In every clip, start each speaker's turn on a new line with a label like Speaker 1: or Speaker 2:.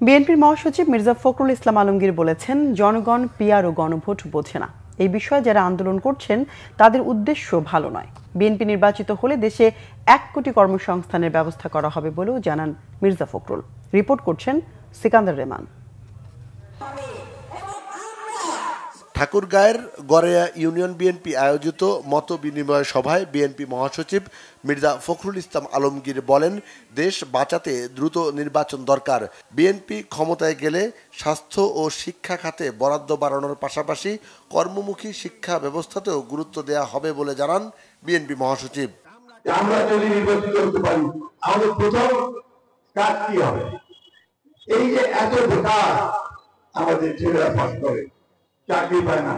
Speaker 1: বিএনপির মহাসচিব মির্জা ফখরুল ইসলাম আলমগীর বলেছেন, জনগণ পিআর ও গণভোট বোঝে না। এই বিষয়ে যারা আন্দোলন করছেন তাদের উদ্দেশ্য ভালো নয়। বিএনপি নির্বাচিত হলে দেশে 1 কোটি কর্মসংস্থানের ব্যবস্থা করা হবে বলেও জানান মির্জা ফখরুল। রিপোর্ট করছেন সিকান্দার রেমান।
Speaker 2: ঠাকুরগাঁয়ের গড়েয়া ইউনিয়ন বিএনপি আয়োজিত মত বিনিময় সভায় বিএনপি মহাসচিব মির্জা ফখরুল ইসলাম আলমগীর বলেন, দেশ বাঁচাতে দ্রুত নির্বাচন দরকার। বিএনপি ক্ষমতায় গেলে স্বাস্থ্য ও শিক্ষা খাতে বরাদ্দ বাড়ানোর পাশাপাশি কর্মমুখী শিক্ষা ব্যবস্থাতেও গুরুত্ব দেওয়া হবে বলে জানান বিএনপি মহাসচিব।
Speaker 3: আমরা যদি নির্বাচিত করতে পারি, আমাদের প্রথম কাজ কি হবে? এই যে এত বেকার আমাদের ছেলেরা পাস করে চাকরি পায় না,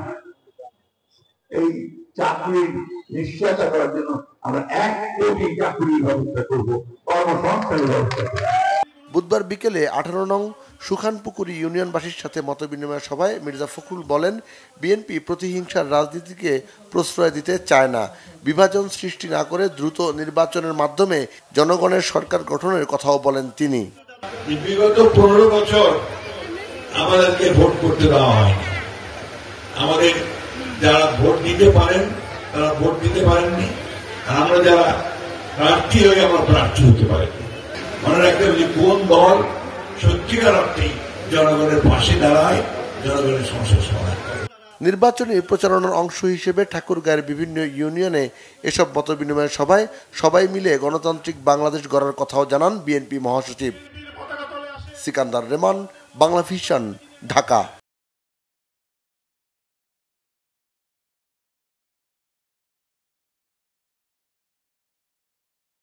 Speaker 3: এই চাকরির নিশ্চয়তা করার জন্য আমরা 1 কোটি চাকরির ব্যবস্থা করব, কর্মসংস্থানের ব্যবস্থা করব।
Speaker 2: বুধবার বিকেলে 18 নং সুখানপুকুরি ইউনিয়নবাসীর সাথে মতবিনিময় সভায় মির্জা ফখরুল বলেন, বিএনপি প্রতিহিংসার রাজনীতিকে প্রশ্রয় দিতে চায় না। বিভাজন সৃষ্টি না করে দ্রুত নির্বাচনের মাধ্যমে জনগণের সরকার গঠনের কথাও বলেন তিনি।
Speaker 4: বিগত 15 বছর আমাদেরকে ভোট করতে দেওয়া হয়। আমাদের যারা ভোট দিতে পারেন তারা ভোট দিতে পারেননি, আর আমরা যারা প্রার্থী হয়ে আমরা প্রার্থী হতে পারিনি। মনে রাখতে হবে যে কোন দল সত্যিকার অর্থে জনগণের পাশে দাঁড়ায়, জনগণের সমস্যার সমাধান করে।
Speaker 2: নির্বাচনী প্রচারণার অংশ হিসেবে ঠাকুরগাঁয়ের বিভিন্ন ইউনিয়নে এসব মতবিনিময় সভায় সবাই মিলে গণতান্ত্রিক বাংলাদেশ গড়ার কথাও জানান বিএনপি মহাসচিব। সিকান্দার রেমান, বাংলা ভিশন, ঢাকা।